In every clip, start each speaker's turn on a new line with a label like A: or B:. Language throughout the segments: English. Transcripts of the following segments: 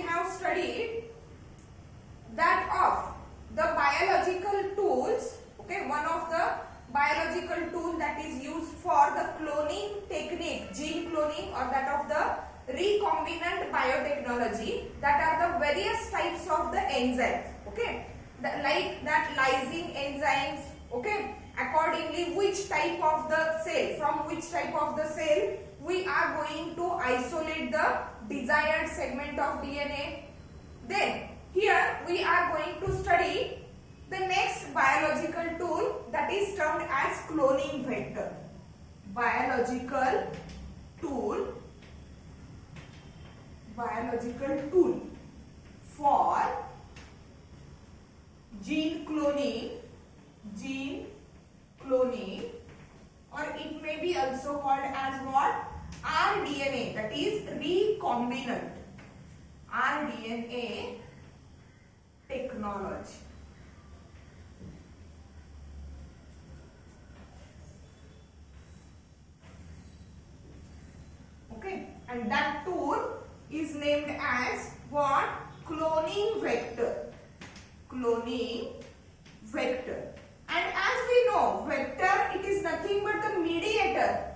A: have studied that of the biological tools, okay, one of the biological tool that is used for the cloning technique, gene cloning, or that of the recombinant biotechnology, that are the various types of the enzymes, okay, like that lysine enzymes, okay. Accordingly, which type of the cell, from which type of the cell we are going to isolate the desired segment of DNA. Then here we are going to study the next biological tool that is termed as cloning vector. Biological tool for gene cloning, or it may be also called as what? rDNA, that is recombinant rDNA technology. Okay, and that tool is named as what? Cloning vector. And as we know, vector, it is nothing but the mediator.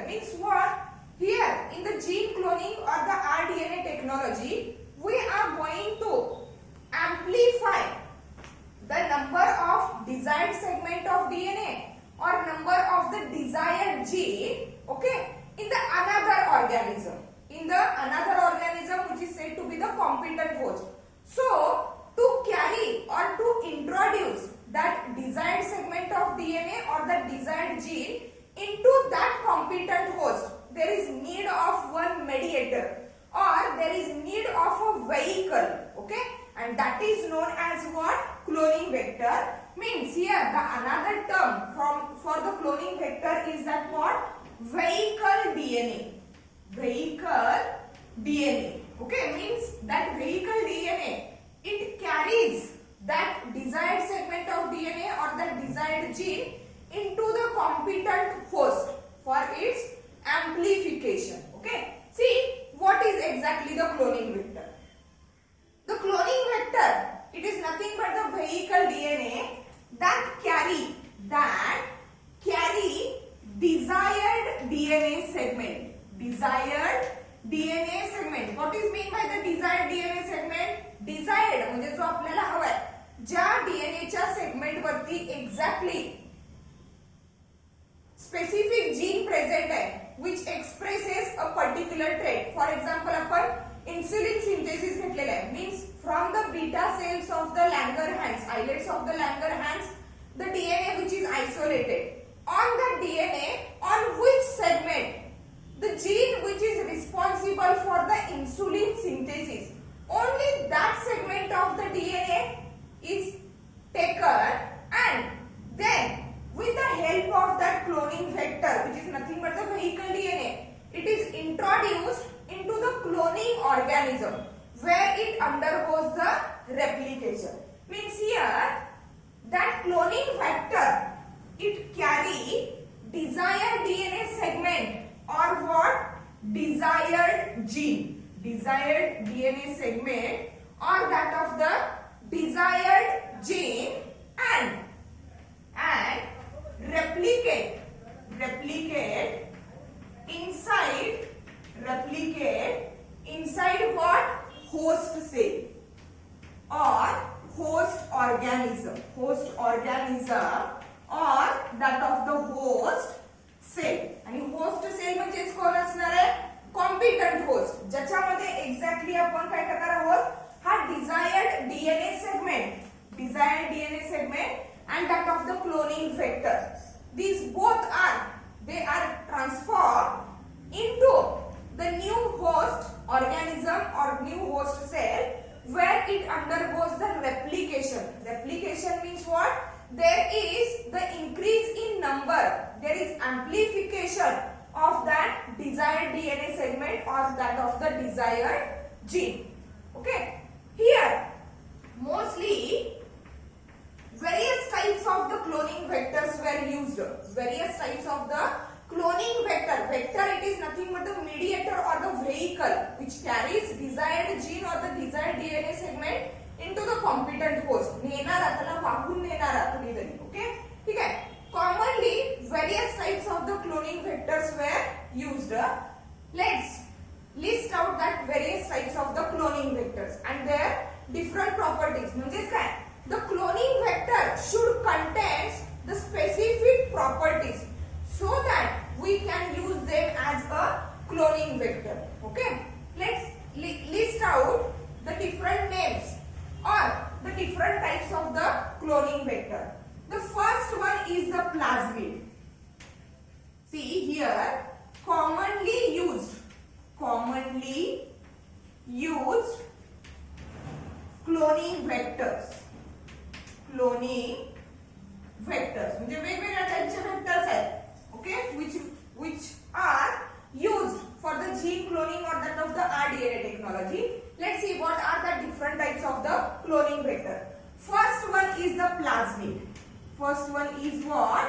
A: Means what? Here in the gene cloning or the rDNA technology, we are going to amplify the number of desired segment of DNA or number of the desired gene, okay, in the another organism. Which is said to be the competent host. So, to carry or to introduce that desired segment of DNA or the desired gene into that competent host, there is need of one mediator or there is need of a vehicle, okay, and that is known as what? Cloning vector. Means here the another term for the cloning vector is that what? Vehicle DNA. Okay, means that vehicle DNA, it carries that desired segment of DNA or that desired gene into the competent host for its amplification. Okay, see what is exactly the cloning vector. The cloning vector, it is nothing but the vehicle DNA that carry desired DNA segment. What is mean by the desired DNA segment? Desired म्हणजे जो आपल्याला हवाय, ज्या DNA च्या segment वरती exactly specific gene present आहे, which expresses a particular trait. For example, आपण insulin synthesis घेतलेला आहे. Means from the beta cells of the Langerhans, islets of the Langerhans, the DNA which is isolated. On the DNA, on which segment? The gene which is responsible for the insulin synthesis, only that segment of the DNA is taken, and then with the help of that cloning vector, which is nothing but the vehicle DNA, it is introduced into the cloning organism where it undergoes the replication. Means here that cloning vector, it carry desired DNA segment or what? Desired gene. Desired DNA segment or that of the desired gene and replicate inside what? Host cell or host organism or that of the host cell. आणि host cell म्हणजेच कोण असणार आहे? Competent host, ज्याच्यामध्ये exactly आपण काय करणार आहोत? हा desired DNA segment and that of the cloning vector. These both are transformed into the new host organism or new host cell where it undergoes the replication. Replication means what? There is the increase in number, there is amplification of that desired DNA segment or that of the desired gene. Okay, here mostly various types of the cloning vectors were used. Various types of the cloning vector. Vector, it is nothing but the mediator or the vehicle molecule which carries desired gene or the desired DNA segment into the competent host. नेणारा त्याला वाहून नेणारा कुणीतरी. Okay ठीक आहे. Commonly various types of the cloning vectors were used. Let's list out that various types of the cloning vectors and their different properties. म्हणजेच काय, the cloning vector should contain the specific properties so that we can use them as a cloning vector. Okay, let's list out the different names or the different types of the cloning vector. The first one is the plasmid. See here, commonly used cloning vectors म्हणजे वेगवेगळ्या टाइपचे vectors आहेत. Okay, which are used for the gene cloning or that of the rDNA technology. Let's see what are the different types of the cloning vector. First one is the plasmid. First one is what?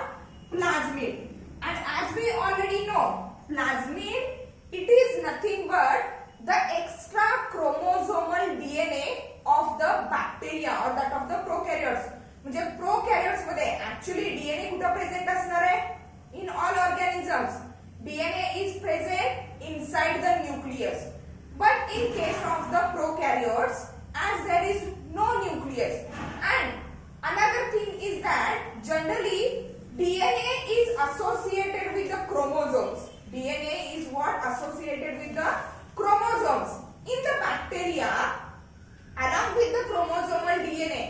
A: Plasmid. And as we already know, plasmid, it is nothing but the extra chromosomal DNA of the bacteria or that of the prokaryotes. म्हणजे prokaryotes मध्ये actually DNA कुठे present असणार आहे? In all organisms, DNA is present inside the nucleus. But in case of the prokaryotes, as there is no nucleus, and another thing is that generally DNA is associated with the chromosomes. DNA is what? Associated with the chromosomes. In the bacteria, along with the chromosomal DNA,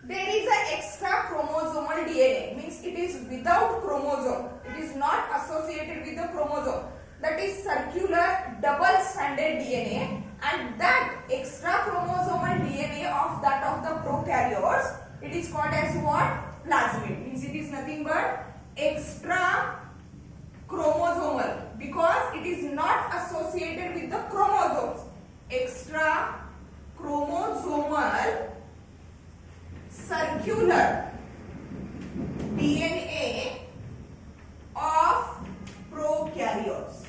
A: there is an extra chromosomal DNA. Means it is without chromosome. It is not associated with the chromosome. That is circular double-stranded DNA, and that extra chromosomal DNA of that of the prokaryotes, it is called as what? Plasmid. Means it is nothing but extra chromosomal because it is not associated with the chromosomes. Extra chromosomal circular DNA of prokaryotes,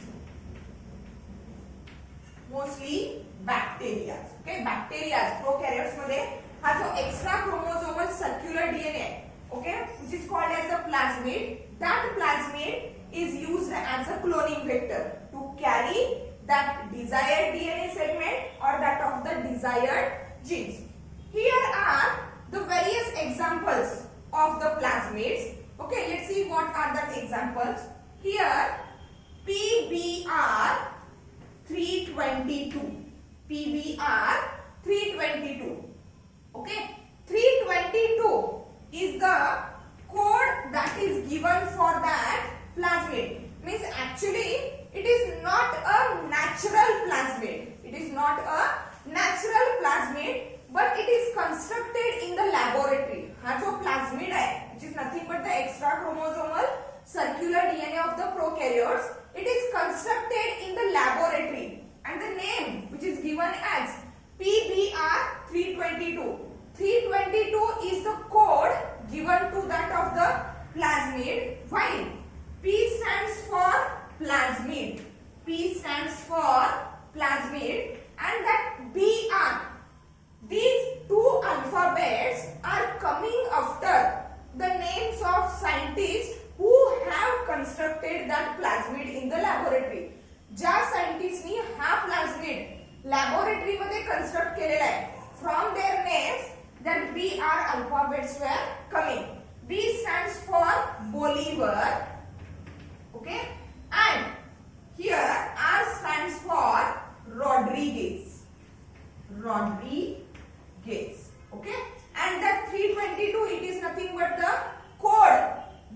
A: mostly bacteria. Okay, bacteria prokaryotes मध्ये हा जो extra chromosomal circular DNA, okay, which is called as the plasmid. That plasmid is used as a cloning vector to carry that desired DNA segment or that of the desired genes. Here are the various examples of the plasmids. Okay, let's see what are the examples. Here, PBr 322. PBr 322. Okay, 322 is the code that is given for that plasmid. Means actually it is not a natural plasmid. It is not a natural plasmid, but it is constructed in the laboratory. हा जो plasmid है, which is nothing but the extra chromosomal circular DNA of the prokaryotes, it is constructed in the laboratory, and the name which is given as PBr 322. 322 is the code given to that of the plasmid. While P stands for plasmid. P stands for plasmid, and that Br. These two alphabets are coming after the names of scientists who have constructed that plasmid in the laboratory. ज्या सायंटिस्टनी हा plasmid laboratory मध्ये construct केलेला आहे, from their names that BR alphabets were coming. B stands for Bolivar, okay, and here R stands for Rodriguez. Okay, and that 322, it is nothing but the code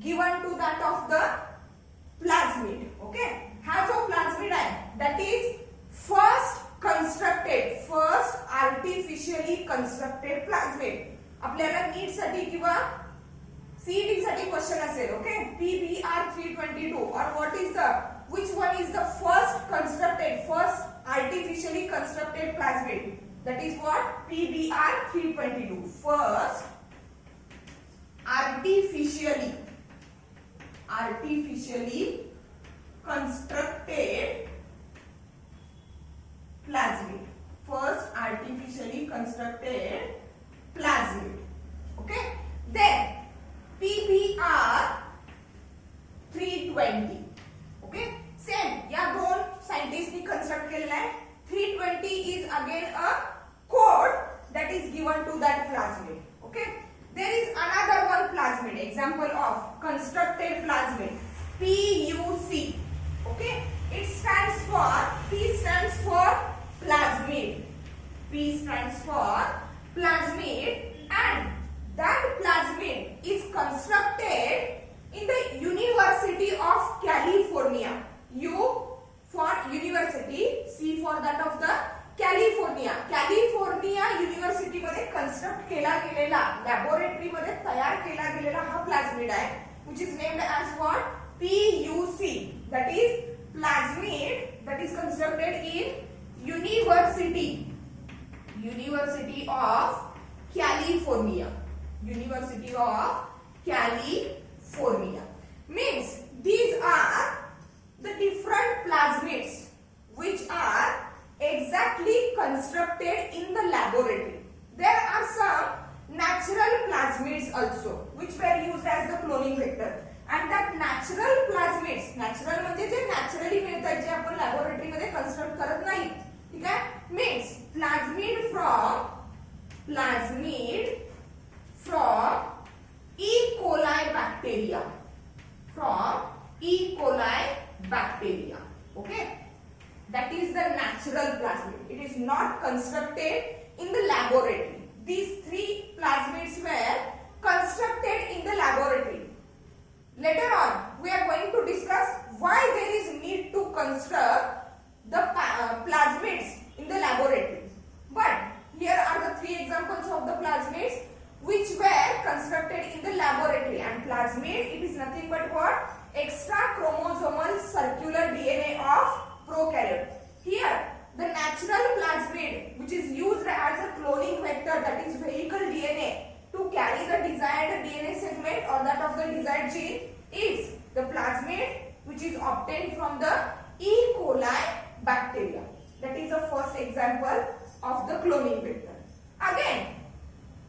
A: given to that of the plasmid. Okay, हा जो plasmid आहे, that is first artificially constructed plasmid. आपल्याला NEET साठी किंवा CET साठी question असेल. Okay, PBr 322 or what is the, which one is the first artificially constructed plasmid? That is what? PBr 322. First artificially constructed constructed plasmid. Okay, then PBr 320. Okay, same या दोन सायंटिस्टनी construct केलेला आहे. 320 is again a code that is given to that plasmid. Okay, there is another one plasmid, example of constructed plasmid, PUC. Okay, it stands for, P stands for plasmid, P stands for plasmid, and that plasmid is constructed in the University of California. U for university, C for that of the California. California University मध्ये construct केला गेलेला, laboratory मध्ये तयार केला गेलेला हा प्लाझ्मिड आहे, which is named as what? PUC. That is plasmid that is constructed in University of California. University of California. Means these are the different plasmids which are exactly constructed in the laboratory. There are some natural plasmids also which were used as the cloning vector, and that natural plasmids, natural म्हणजे जे naturally मिळतात, जे आपण laboratory मध्ये construct करत नाही, ठीक आहे, means plasmid from E. coli bacteria, from E. coli bacteria. Okay, that is the natural plasmid. It is not constructed in the laboratory. These three plasmids were constructed in the laboratory. Later on we are going to discuss why there is need to construct the plasmids in the laboratory. But here are the three examples of the plasmids which were constructed in the laboratory. And plasmid, it is nothing but what? Extra chromosomal circular DNA of prokaryote. Here the natural plasmid which is used as a cloning vector, that is vehicle DNA to carry the desired DNA segment or that of the desired gene, is the plasmid which is obtained from the E. coli bacteria. That is the first example of the cloning vector. Again,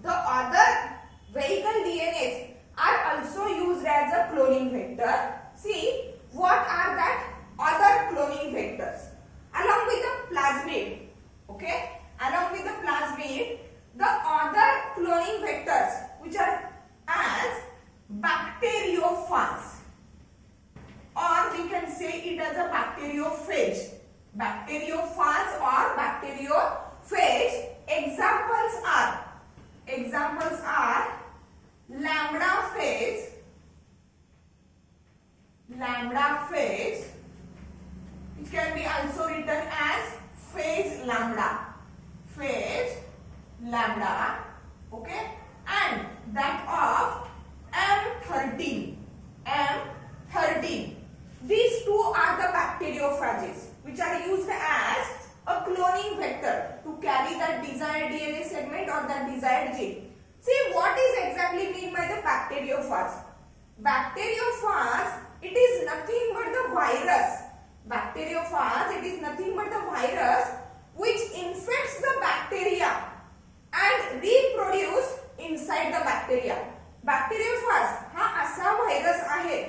A: the other vehicle DNAs are also used as a cloning vector. See, what are that other cloning vectors? Along with the plasmid, okay, along with the plasmid, the other cloning vectors which are as bacteriophages, or we can say it as a bacteriophage. Bacteriophage or bacteriophage. Examples are lambda-phage, which can be also written as phage lambda, okay, and that of M13. These two are the bacteriophages which are used as a cloning vector to carry that desired DNA segment or that desired gene. See, what is exactly mean by the bacteriophage? Bacteriophage, it is nothing but the virus. Bacteriophage, it is nothing but the virus which infects the bacteria and reproduce inside the bacteria. Bacteriophage हा असा virus आहे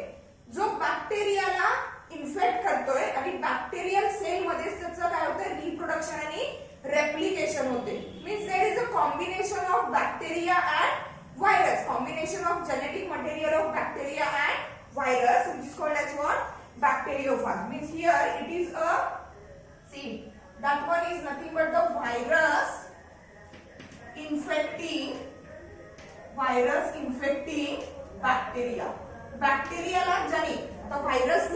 A: जो बॅक्टेरियाला infect करतोय आणि bacterial cell मध्ये त्याचं काय होतं, रिप्रोडक्शन आणि रेप्लिकेशन होते. Means there is a combination of bacteria and virus, combination of genetic material of bacteria and virus, which is called as what? Bacteriophage. Means here it is a, see, that one is nothing but the virus infecting bacteria. Bacteria ला जनित, the virus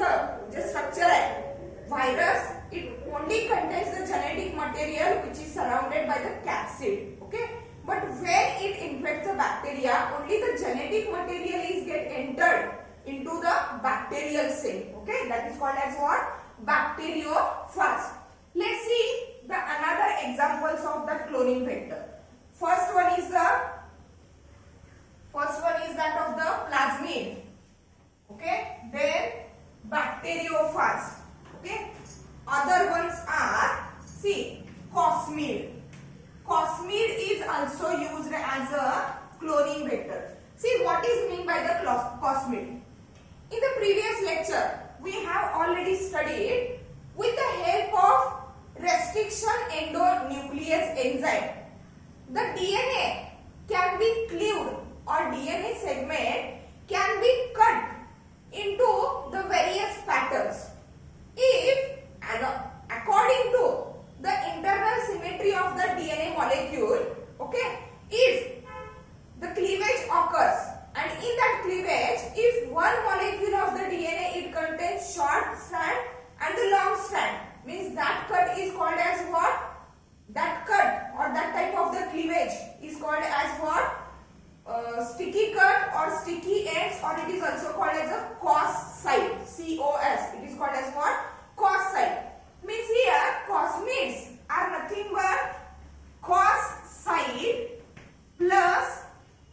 A: J structure है, virus it only contains the genetic material which is surrounded by the capsid. Okay, but when it infects the bacteria, only the genetic material is get entered into the bacterial cell. Okay, that is called as what? Bacteriophage. Let's see the another examples of the cloning vector. First one is that of the plasmid. Okay, then bacteriophage. Okay, other ones are, see, cosmid. cosmid is also used as a cloning vector. See what is meant by the cosmid. In the previous lecture, we have already studied with the help of restriction endonuclease enzyme. The DNA can be cleaved or DNA segment can be cut into the various patterns. If according to the internal symmetry of the DNA molecule, okay, if the cleavage occurs, and in that cleavage, if one molecule of the DNA it contains short strand and the long strand, means that cut is called as what? That cut or that type of the cleavage is called as what? Sticky cut or sticky ends, or it is also called as a cos site. COS. It is called as what? Cos site. Means here cosmids are nothing but cos site plus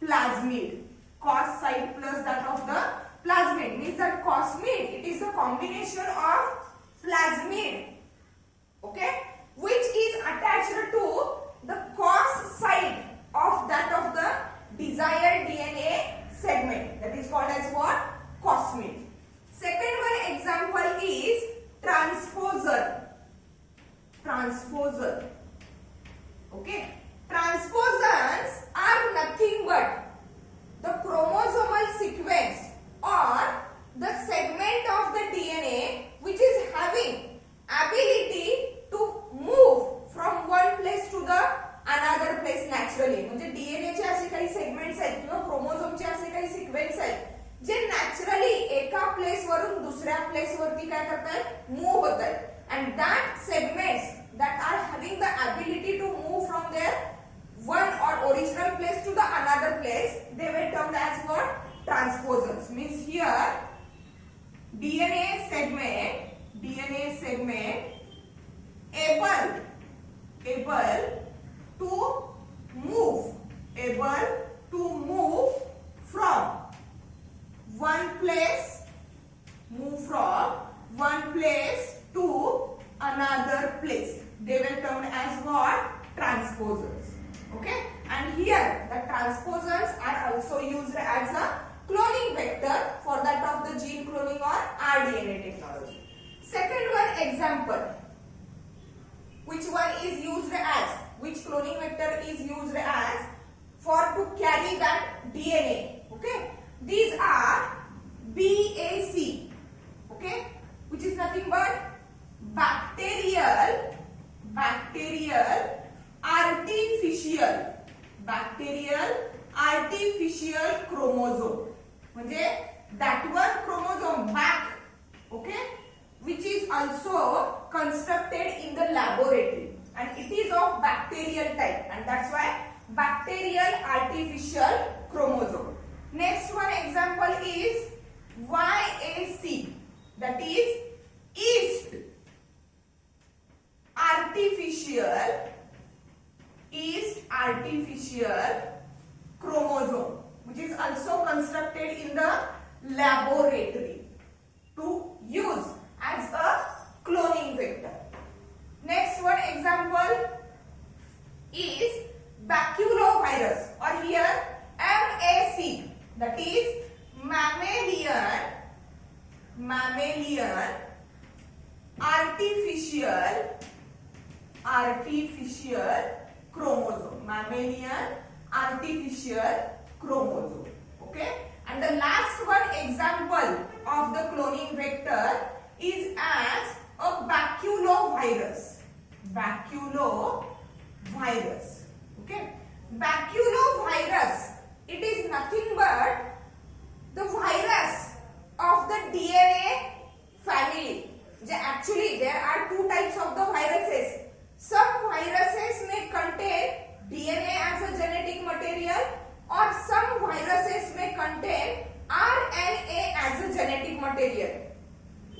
A: plasmid. Cos site plus that of the plasmid means that cosmid, it is a combination of plasmid, okay, which is attached to the cos site of that of the desired DNA segment. That is called as what? Cosmid. Second one example is transposon. Transposon. Okay. Transposons are nothing but the chromosomal sequence or the segment of the DNA which is having ability to move from one place to the another place naturally. म्हणजे DNA चे असे काही segments आहेत किंवा chromosome चे असे काही sequence आहेत जे नॅचरली एका प्लेस वरून दुसऱ्या प्लेस वरती काय करतात? मूव्ह होतात. And that segments that are having the ability to move from their one or original place to the another place, they were termed as what? Transposons. Means here DNA segment able to move from one place to another place. They were termed as what? Transposons. Okay, and here the transposons are also used as a cloning vector for that of the gene cloning or rDNA technology. Second one example, which one is used as, which cloning vector is used as for to carry that DNA. Okay, these are BAC, okay, which is nothing but bacterial artificial chromosome. म्हणजे that one chromosome back, okay, which is also constructed in the laboratory, and it is of bacterial type, and that's why bacterial artificial chromosome. Next one example is YAC, that is yeast artificial chromosome, which is also constructed in the laboratory to use as a cloning vector. Next one example is baculovirus, or here MAC, that is mammalian artificial chromosome. Mammalian artificial chromosome. Okay, and the last one example of the cloning vector is as a baculovirus. Okay, baculovirus, it is nothing but the virus of the DNA family. Actually, there are two types of the viruses. Some viruses may contain DNA as a genetic material, or some viruses may contain RNA as a genetic material.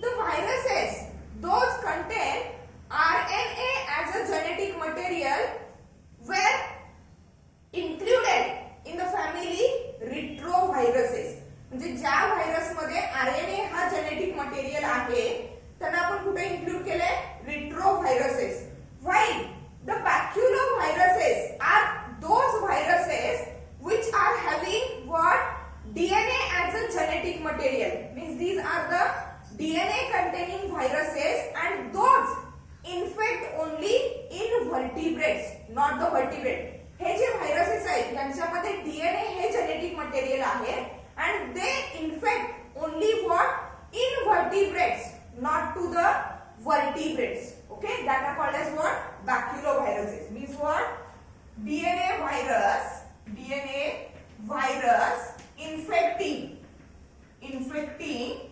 A: The viruses, those contain RNA as a genetic material, were included in the family retroviruses. म्हणजे ज्या virus मध्ये RNA हा genetic material आहे त्यांना आपण कुठे include केले? Retroviruses. While the baculoviruses vertebrates, not the vertebrate. हे जे व्हायरसेस आहेत यांच्यामध्ये डीएनए हे जेनेटिक मटेरियल आहे and they infect only what invertebrates, not to the vertebrates. Okay, that are called as what baculoviruses. Means what DNA virus infecting invertebrates.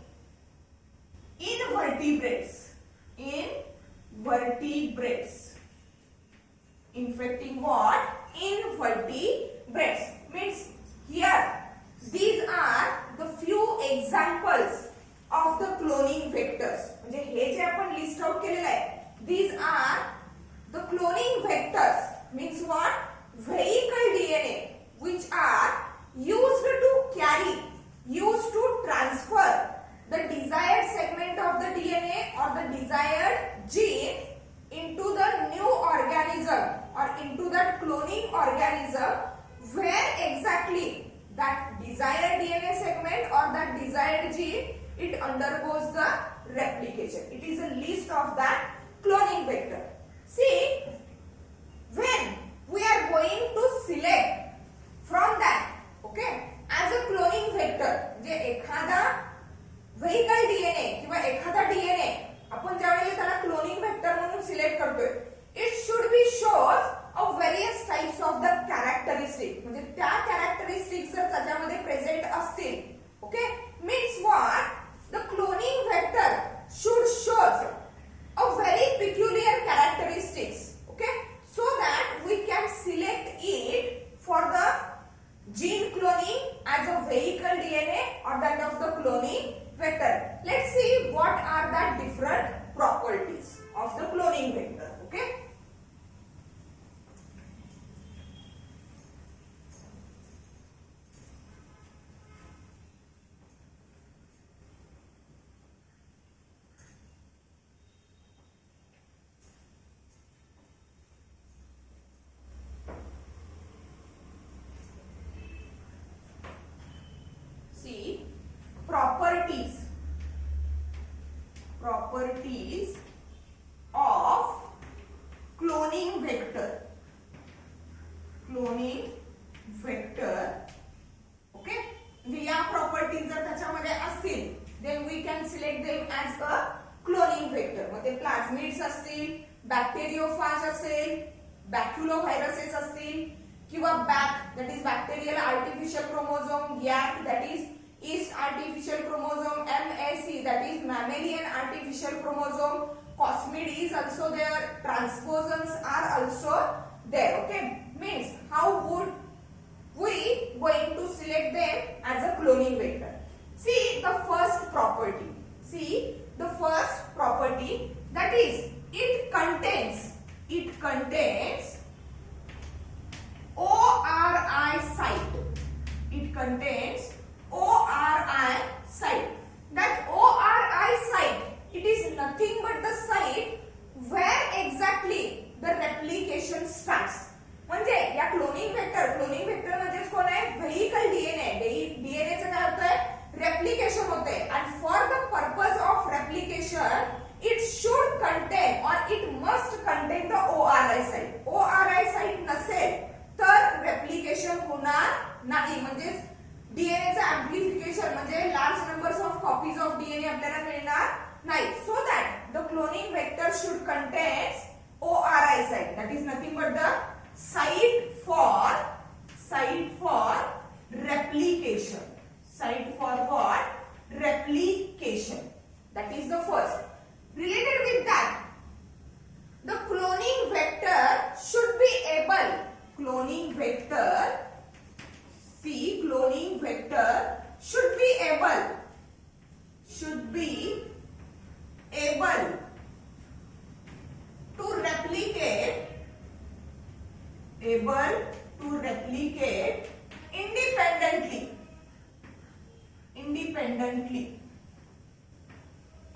A: Infecting what? Invertebrates. Means here these are the few examples of the cloning vectors. म्हणजे हे जे आपण list out केलेलं आहे, these are the cloning vectors. Means what? Vehicle DNA which are used to transfer the desired segment of the DNA or the desired gene into the new organism or into that cloning organism where exactly that desired DNA segment or that desired gene it undergoes the replication. It is a list of that cloning vector. See, when we are going to select from that, okay, as a cloning vector, जे एखादा vehicle DNA किंवा एखादा DNA आपण ज्यावेळेला त्याला cloning vector म्हणून select करतोय, it should be shows of various types of the characteristic. म्हणजे त्या कॅरेक्टरिस्टिक्स जर त्याच्यामध्ये प्रेझेंट असतील, okay, means what the cloning vector should shows a very peculiar characteristics, okay, so that we can select it for the gene cloning as a vehicle DNA or that of the cloning vector. Let's see what are the different properties of the cloning vector, okay. See, properties of cloning vector, okay. म्हणजे या properties जर त्याच्यामध्ये असतील, then we can select them as a cloning vector. मग ते प्लाझमिड्स असतील, बॅक्टेरियोफाज असेल, बॅक्युलोव्हायरसेस असतील, किंवा back that is bacterial artificial chromosome, gap that is yeast artificial chromosome, MAC that is mammalian artificial chromosome, cosmid is also there, transposons are also there, okay. Means how would we going to select them as a cloning vector? See the first property that is it contains ORI site. It contains ORI site. That ORI site, it is nothing but the site where exactly the replication starts. म्हणजे या cloning vector म्हणजे कोण आहे? Vehicle DNA चं काय होतंय? Replication होतंय. and for the purpose of replication it should contain or it must contain the ORI site. ORI site नसेल तर रेप्लिकेशन होणार नाही. म्हणजे डीएनए चं एम्प्लिफिकेशन म्हणजे large numbers of copies of DNA आपल्याला मिळणार नाही. So that the cloning vector should contains ORI site, that is nothing but the site for replication. Site for what? Replication. That is the first. Related with that, the cloning vector should be able. Cloning vector should be able to replicate independently.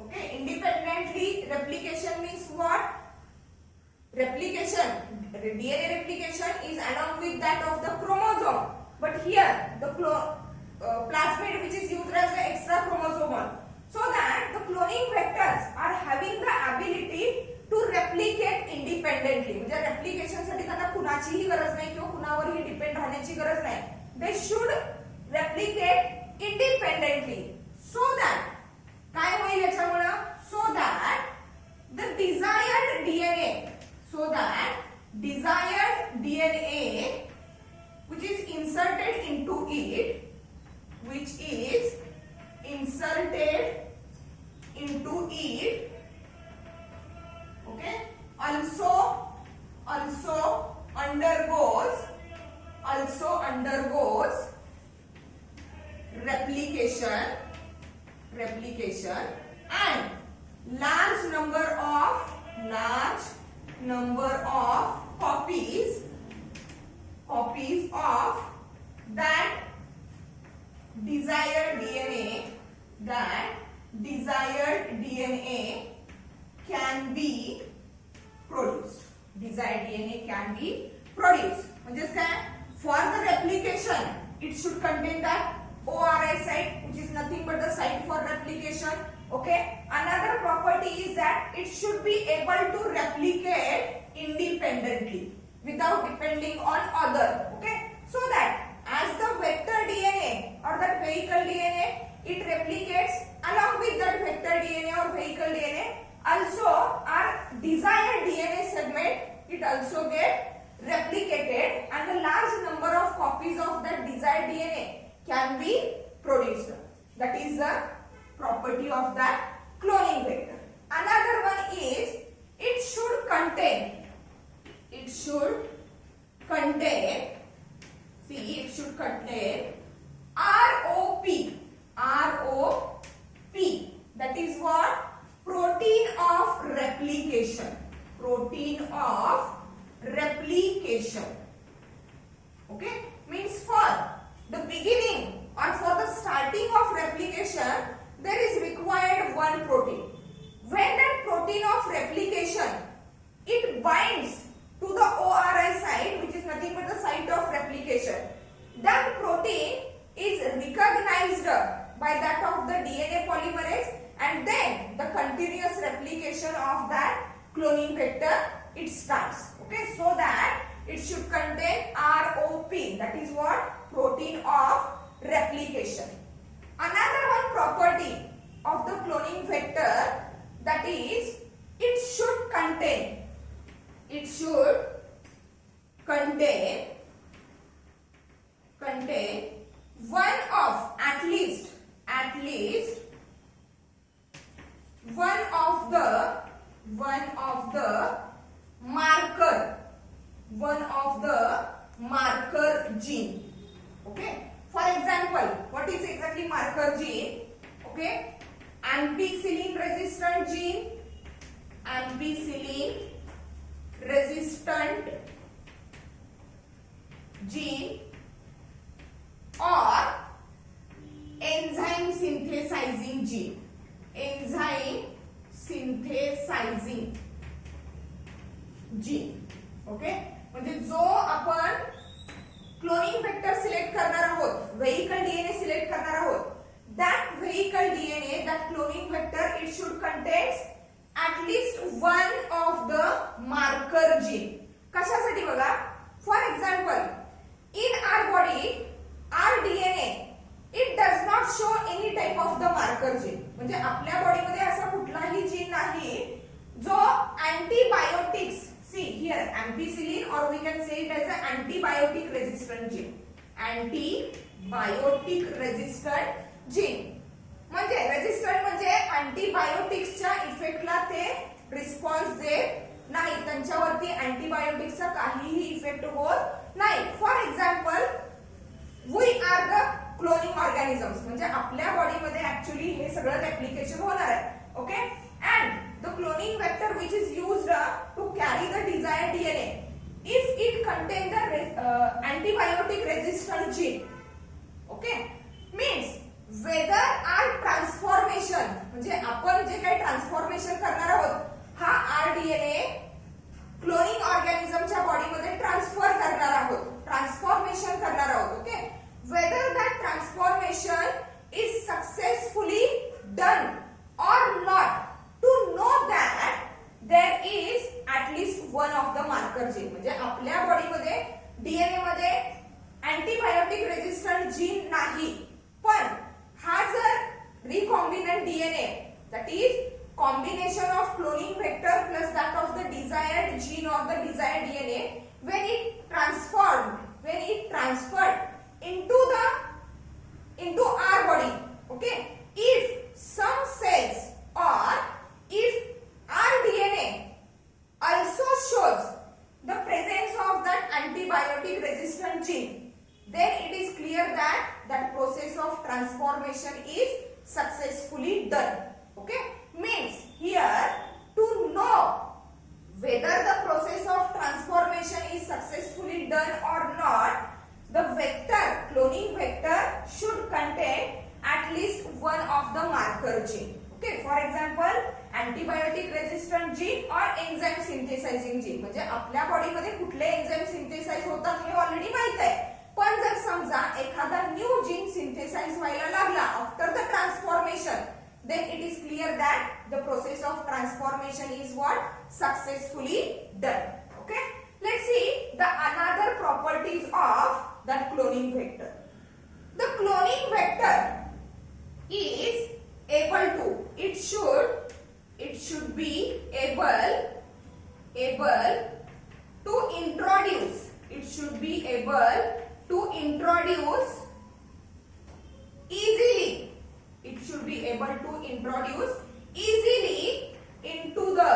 A: Okay, independently replication means what? DNA replication is along with that of the chromosome, but here the plasmid which is used as the extra chromosomal, so that the cloning vectors are having the ability to replicate independently. म्हणजे replication कुणाचीही गरज नाही किंवा कुणावरही depend राहण्याची गरज नाही. They should replicate independently so that काय होईल याच्यामुळे, so that the desired DNA, so that desired DNA which is inserted into it, which is inserted into it, okay, also undergoes replication and large number of copies of that desired DNA can be produced. Desired DNA can be produced. म्हणजे काय, for the replication it should contain that ORI site, which is nothing but the site for replication. Okay, another property is that it should be able to replicate independently without depending on other. Okay, so that as the vector DNA or that vehicle DNA, it replicates along with that vector DNA or vehicle DNA, also our desired DNA segment, it also get replicated and a large number of copies of that desired DNA can be produced. That is the property of that cloning vector. Another one is it should contain, see, it should contain ROP, that is what, protein of replication, okay, means for the beginning or for the starting of replication there is required one protein. When that protein of replication it binds to the ORI site, which is nothing but the site of replication, that protein is recognized by that of the DNA polymerase and then the continuous replication of that cloning vector it starts. Okay, so that it should contain ROP, that is what, protein of replication. Another one property of the cloning vector, that is it should contain one of at least one of the marker gene. Okay, for example, what is exactly marker gene? Okay, ampicillin resistant gene or enzyme synthesizing gene. Okay, म्हणजे जो आपण cloning vector select करणार आहोत, vehicle DNA select करणार आहोत, that vehicle DNA, that cloning vector, it should contains at least one of the marker gene. कशासाठी बघा, for example, in our body, our DNA, it does not show any type of the marker gene. म्हणजे आपल्या बॉडीमध्ये असा कुठलाही gene नाही जो antibiotics, see here, ampicillin or we can say it as an antibiotic resistant gene. Antibiotic resistant gene म्हणजे resistant म्हणजे अँटीबायोटिक्सच्या इफेक्टला ते रिस्पॉन्स देत नाही, त्यांच्यावरती अँटीबायोटिक्सचा काहीही इफेक्ट होत नाही. For example, we are the cloning organisms, म्हणजे आपल्या बॉडीमध्ये ऍक्च्युअली हे सगळं रेप्लिकेशन होणार आहे. Okay, and the cloning vector which is used to carry the desired DNA, if it contain the antibiotic resistant gene, okay, means whether our transformation, म्हणजे आपण जे काही ट्रान्सफॉर्मेशन करणार आहोत, हा आरडीएनए क्लोनिंग ऑर्गॅनिझमच्या बॉडीमध्ये ट्रान्सफर करणार आहोत, ट्रान्सफॉर्मेशन करणार आहोत. Okay, whether that transformation is successfully done or not, to know that there is at least one of the marker gene, म्हणजे आपल्या बॉडीमध्ये डीएनए मध्ये अँटीबायोटिक रेजिस्टंट जीन नाही, पण हा जर recombinant DNA that is combination of cloning vector plus that of the desired gene or the desired DNA when it transferred into our body, okay, if some cells or if our DNA also shows the presence of that antibiotic resistant gene, then it is clear that that process of transformation is successfully done. Okay, means here to know whether the process of transformation is successfully done or not, the cloning vector should contain at least one of the marker gene. Okay, for example antibiotic resistant gene or enzyme synthesizing gene. म्हणजे आपल्या body मध्ये कुठले enzyme synthesise होतात हे already माहित आहे, पण जर समजा एखादा न्यू जीन सिंथेसाइज व्हायला लागला after the transformation, then it is clear that the process of transformation is what successfully done. Okay, let's see the another properties of that cloning vector. The cloning vector is able to, it should be able to introduce, it should be able to introduce easily, it should be able to introduce easily into the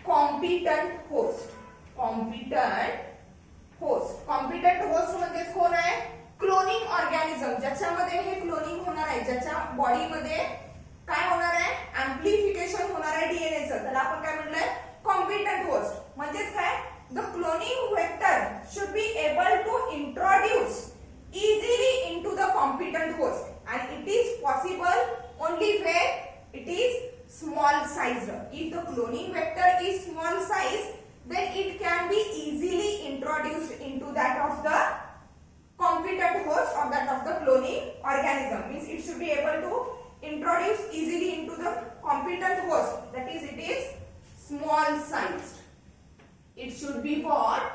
A: competent host. Competent host म्हणजे कोण आहे? Cloning organism, ज्याच्यामध्ये हे cloning होणार आहे, ज्याच्या body मध्ये काय होणार आहे? अँप्लिफिकेशन होणार आहे डीएनएचं, त्याला आपण काय म्हणलंय? Competent host. म्हणजेच काय? The cloning vector should be able to introduce easily into the competent host, and it is possible only where it is small sized. If the cloning vector is small size, then it can be easily introduced into that of the competent host or that of the cloning organism. Means it should be able to introduce easily into the competent host, that is it is small sized. It should be what?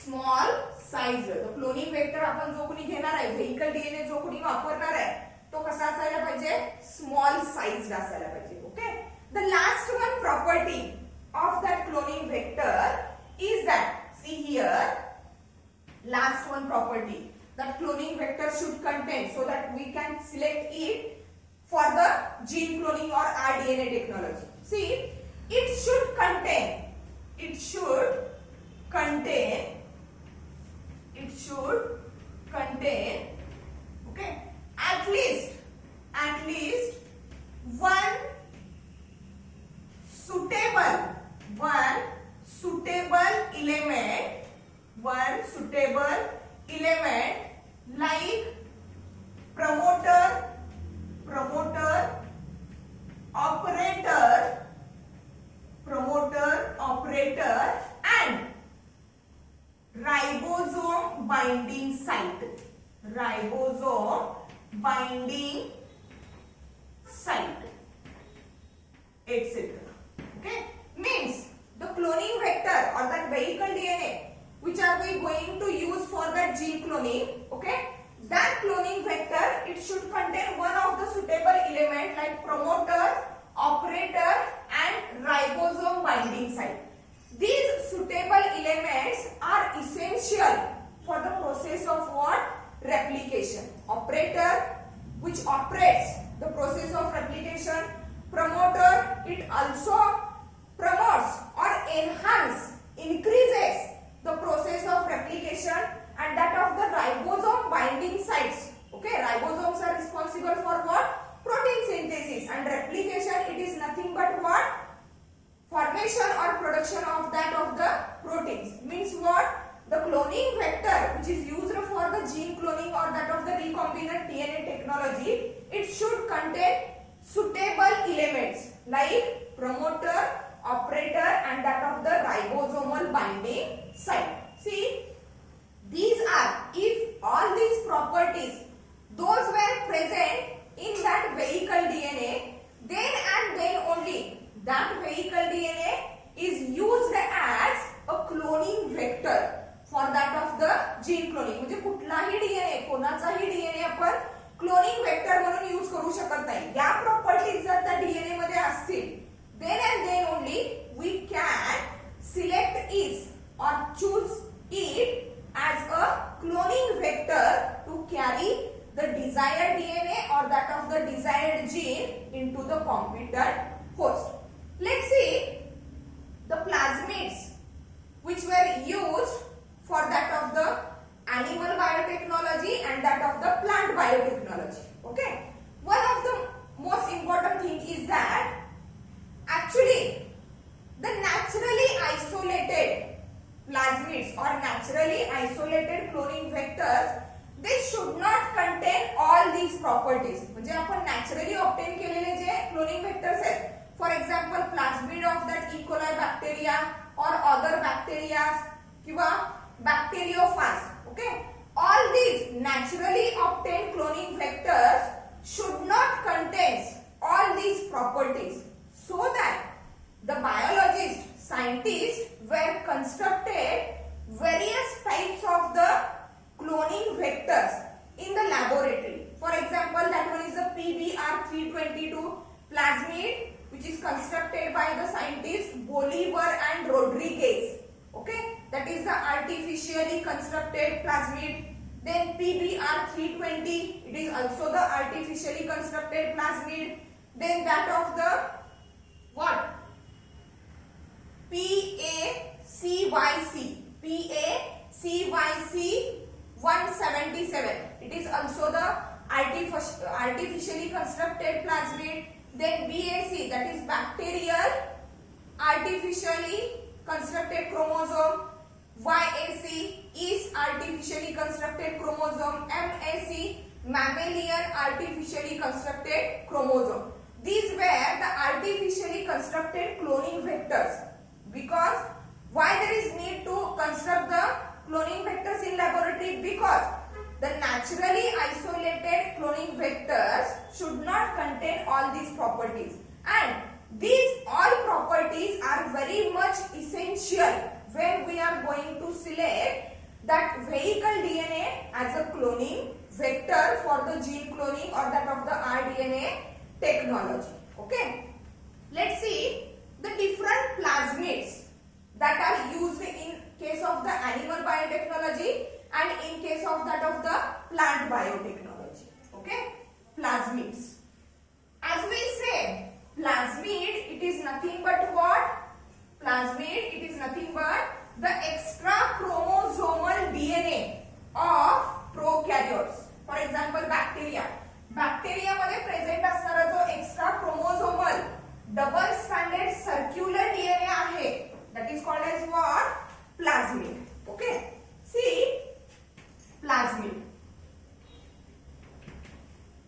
A: Small size. Cloning vector आपण जो कोणी घेणार आहे, vehicle DNA जो कोणी वापरणार आहे, तो कसा असायला पाहिजे? स्मॉल साइज्ड असायला पाहिजे. Okay, the last one property of that cloning vector is that, see here, last one property that cloning vector should contain, so that we can select it for the gene cloning or rDNA technology. See, it should contain, okay, at least one suitable element like promoter, operator and ribosome binding site, etc. Okay, means the cloning vector or that vehicle DNA which are we going to use for that gene cloning, okay, that cloning vector, it should contain one of the suitable element like promoter, operator and ribosome binding site. These suitable elements are essential for the process of what? Replication. Operator, which operates the process of replication. Promoter, it also promotes or increases the process of replication, and that of the ribosome binding sites. Okay, ribosomes are responsible for what? Protein synthesis, and replication, it is nothing but what? Formation or production of that of the proteins. Means what? The cloning vector which is used for the gene cloning or that of the recombinant DNA technology, it should contain suitable elements like promoter, operator and that of the ribosomal binding site. See, these are, if all these properties those were present in that vehicle DNA, then and then only that vehicle DNA is used as a cloning vector for that of the gene cloning. म्हणजे कुठलाही DNA, कोणाचाही DNA आपण cloning vector म्हणून use करू शकत नाही. या properties जर त्या डीएनए मध्ये असतील, then and then only we can select is or choose it as a cloning vector to carry the desired DNA or that of the desired gene into the competent host. Let's see the plasmids which were used for that of the animal biotechnology and that of the plant biotechnology. Okay, one of the most important thing is that actually the naturally isolated plasmids or naturally isolated cloning vectors, they should not contain all these properties. म्हणजे आपण naturally obtain केलेले जे cloning vectors आहेत, for example plasmid of that E coli bacteria और other bacteria किंवा bacteriophage, okay, all these naturally obtained cloning vectors should not contain all these properties, so that the biologists, scientists were constructed various types of the cloning vectors in the laboratory. For example, that one is the PBR322 plasmid, which is constructed by the scientists Bolivar and Rodriguez. Okay, that is the artificially constructed plasmid. Then PBR320, it is also the artificially constructed plasmid. Then that of the what? PACYC 177. It is also the artificially constructed plasmid. Then BAC, that is bacterial artificially constructed chromosome. YAC is artificially constructed chromosome. MAC, mammalian artificially constructed chromosome. These were the artificially constructed cloning vectors. Because why there is need to construct the cloning vectors in laboratory? Because the naturally isolated cloning vectors should not contain all these properties, and these all properties are very much essential when we are going to select that vehicle DNA as a cloning vector for the gene cloning or that of the rDNA technology. Okay, let's see the different plasmids that are used in case of the animal biotechnology and in case of that of the plant biotechnology. Okay, plasmids. As we say, plasmid, it is nothing but what? Plasmid, it is nothing but the extra chromosomal DNA of prokaryotes. For example, bacteria. Bacteria मध्ये present असणारा जो extra chromosomal double stranded circular DNA आहे, that is called as what? Plasmid. Okay, see plasmid.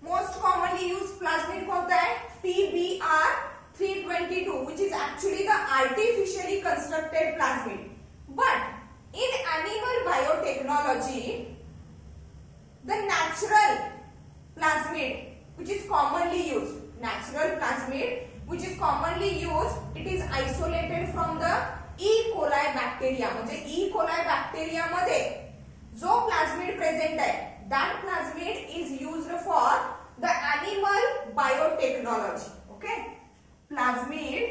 A: Most commonly use plasmid कोणता आहे? PBR322, which is actually the artificially constructed plasmid. But in animal biotechnology, the natural plasmid which is commonly used, which is commonly used, it is isolated from the E. coli bacteria. म्हणजे E. coli bacteria मध्ये जो plasmid present आहे, that plasmid is used for the animal biotechnology. Okay, plasmid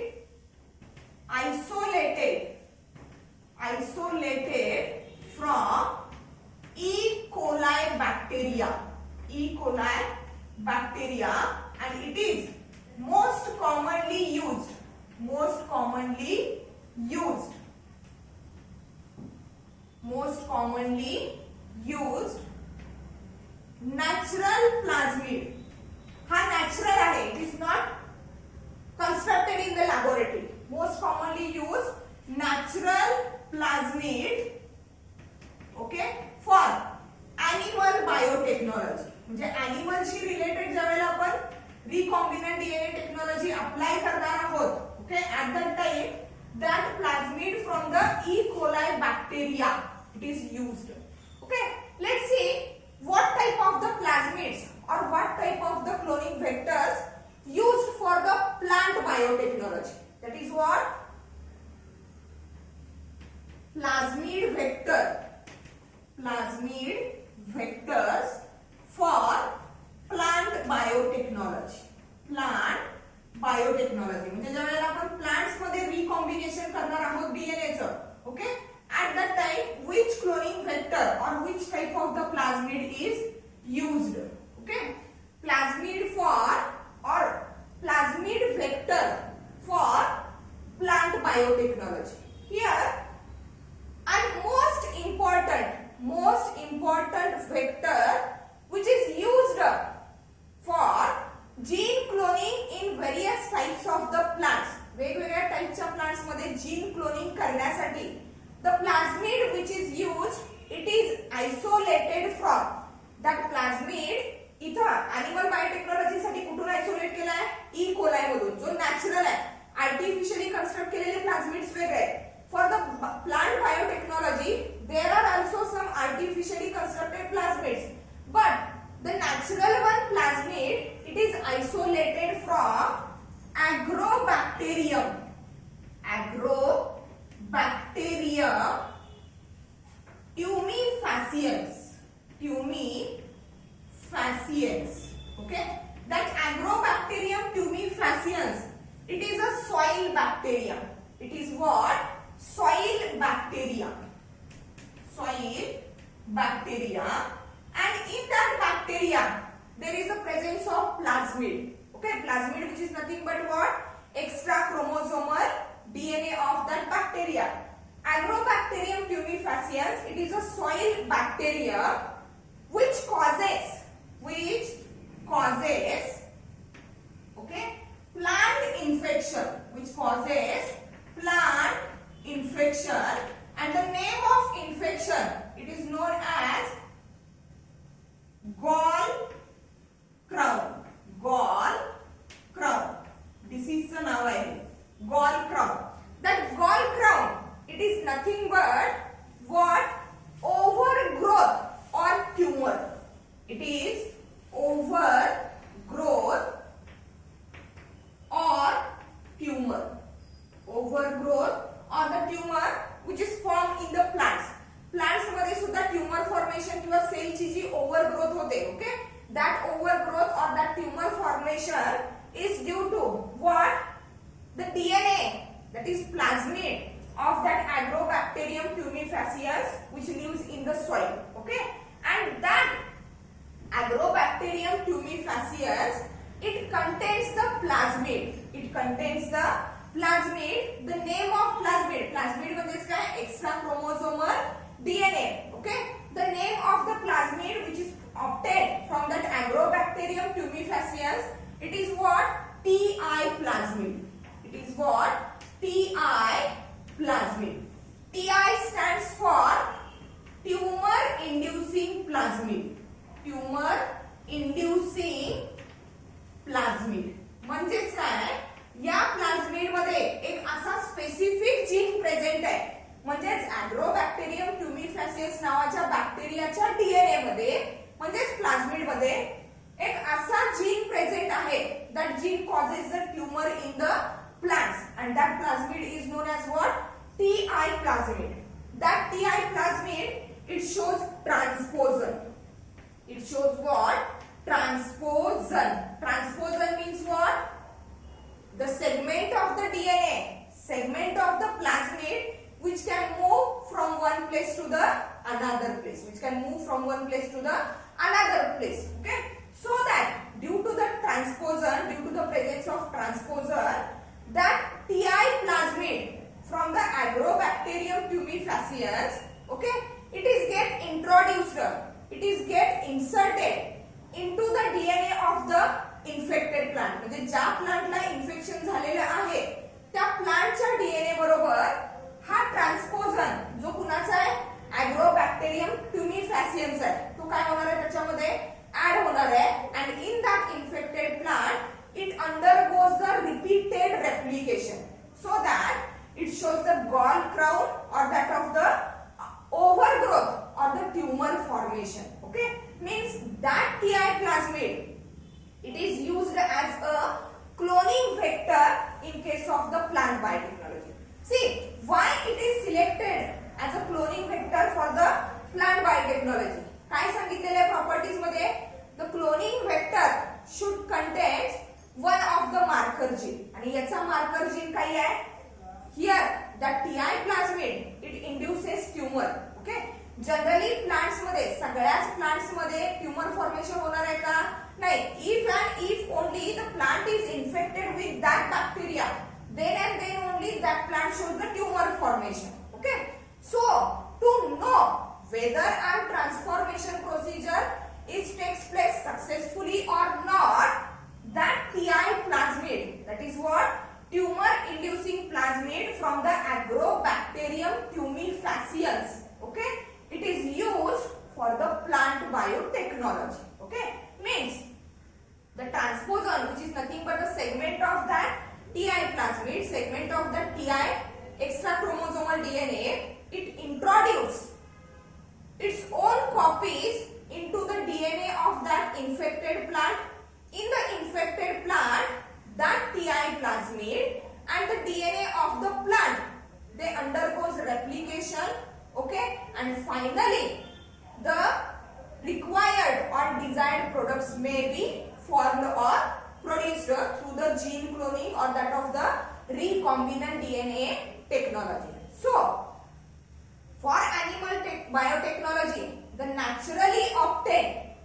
A: isolated from E. coli bacteria. E. coli bacteria, and it is most commonly used natural plasmid. हा natural आहे, it is not constructed in the laboratory. Most commonly used natural plasmid, okay, for animal biotechnology. म्हणजे ॲनिमलशी related ज्यावेळेला आपण recombinant DNA technology apply करणार आहोत, okay, at that time that plasmid from the E coli bacteria it is used. Okay, let's see what type of the plasmids or what type of the cloning vectors used for the plant biotechnology. That is what? plasmid vectors for plant biotechnology. म्हणजे ज्या वेळेला आपण plants मध्ये recombination करणार आहोत DNA चं, okay, at that time which cloning vector or which type of the plasmid is used, okay, plasmid vector for plant biotechnology. Here and most important vector which is used for gene cloning in various types of the plants. वेगवेगळ्या टाइपच्या plants मध्ये gene cloning करण्यासाठी the plasmid which is used, it is isolated from that plasmid इथं animal biotechnology साठी कुठून isolate केलाय? E coli मधून, जो natural आहे. आर्टिफिशियली कन्स्ट्रक्ट केलेले प्लाझमिड्स वेगळे आहेत. For the plant biotechnology, there are also some artificially constructed plasmids, but the natural one plasmid, it is isolated from agrobacterium tumefaciens, okay, that agrobacterium tumefaciens, it is a soil bacteria. It is what? Soil bacteria, and in that bacteria there is a presence of plasmid, okay, plasmid which is nothing but what? Extra chromosomal DNA of that bacteria. Agrobacterium tumefaciens, it is a soil bacteria which causes okay, plant infection, and the name of infection, it is known as gall crown. Disease नाव आहे gall crown. That gall crown, it is nothing but what? Overgrowth or tumor. It is overgrowth or the tumor which is formed in the plants. Plants मध्ये सुद्धा tumor formation किंवा cell ची जी overgrowth होते, okay, that overgrowth or that tumor formation is due to what? The DNA, that is plasmid of that agrobacterium tumefaciens which lives in the soil, okay, and that agrobacterium tumefaciens, it contains the plasmid. The name of plasmid म्हणजे काय? Extra chromosomal DNA, okay. The name of the plasmid which is obtained from that agrobacterium tumefaciens, it is what? TI plasmid. It is what? TI plasmid. TI stands for tumor inducing plasmid. म्हणजेच काय? या plasmid मध्ये एक असा specific gene present आहे. म्हणजेच agrobacterium tumefaciens नावाच्या बॅक्टेरियाच्या डीएनए मध्ये म्हणजेच प्लाझमिड मध्ये एक असा जीन प्रेझेंट आहे. that gene causes the tumor in the plants, and that plasmid is known as what? TI plasmid. That TI plasmid, it shows transposon. It shows what? Transposon. Transposon means what? The segment of the DNA, segment of the plasmid which can move from one place to the another place. Okay? So that due to the transposon, due to the presence of transposon, that TI plasmid from the agrobacterium tumefaciens, okay, it is get introduced, it is get inserted into the DNA of the infected plant. म्हणजे ज्या प्लांटला infection झालेलं आहे त्या प्लांटच्या DNA बरोबर हा ट्रान्सपोजन जो कुणाचा आहे? agrobacterium tumefaciens आहे, तो काय होणार आहे? त्याच्यामध्ये ऍड होणार आहे. and in that infected plant it undergoes the repeated replication so that it shows the gall crown or that of the overgrowth or the tumor formation, okay, means that TI plasmid, it is used as a cloning vector in case of the plant biotechnology. See, why it is selected plant biotechnology काय सांगितलेलं आहे properties मध्ये the cloning vector should contain one of the marker gene आणि याचा marker gene काय आहे here the Ti plasmid it induces tumour okay generally plants मध्ये सगळ्याच प्लांट्स मध्ये ट्यूमर फॉर्मेशन होणार आहे का नाही if only the plant is infected with that bacteria then and then only that plant shows the tumor formation okay so to know whether our transformation procedure is takes place successfully or not that TI plasmid that is what tumor inducing plasmid from the Agrobacterium tumefaciens okay it is used for the plant biotechnology okay means the transposon which is nothing but a segment of that TI plasmid segment of the TI extra chromosomal DNA it introduce its own copies into the DNA of that infected plant in the infected plant that TI plasmid and the DNA of the plant they undergoes replication okay and finally the required or desired products may be formed or produced through the gene cloning or that of the recombinant DNA technology. So, for animal biotechnology, the naturally obtained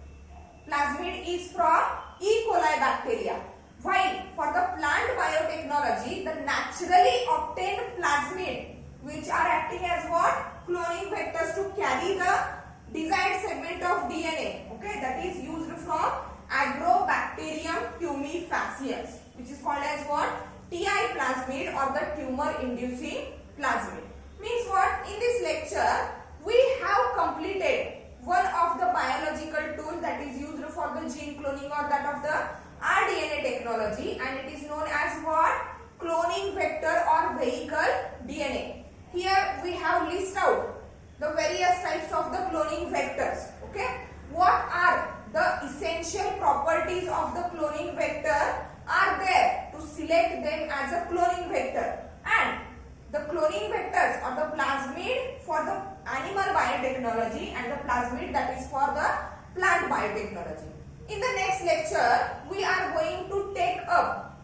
A: plasmid is from E. coli bacteria. While for the plant biotechnology, the naturally obtained plasmid which are acting as what? Cloning vectors to carry the desired segment of DNA okay that is used from Agrobacterium tumefaciens which is called as what TI plasmid or the tumor inducing plasmid means what in this lecture we have completed one of the biological tool that is used for the gene cloning or that of the rDNA technology and it is known as what cloning vector or vehicle DNA here we have list out the various types of the cloning vectors okay what are the essential properties of the cloning vector are there to select them as a cloning vector and the cloning vectors or the plasmid for the animal biotechnology and the plasmid that is for the plant biotechnology in the next lecture we are going to take up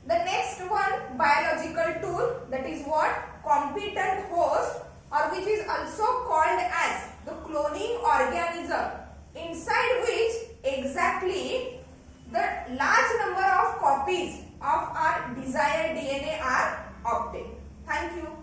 A: the next one biological tool that is what competent host or which is also called as the cloning organism inside which exactly the large number of copies of our desired DNA are obtained. Thank you.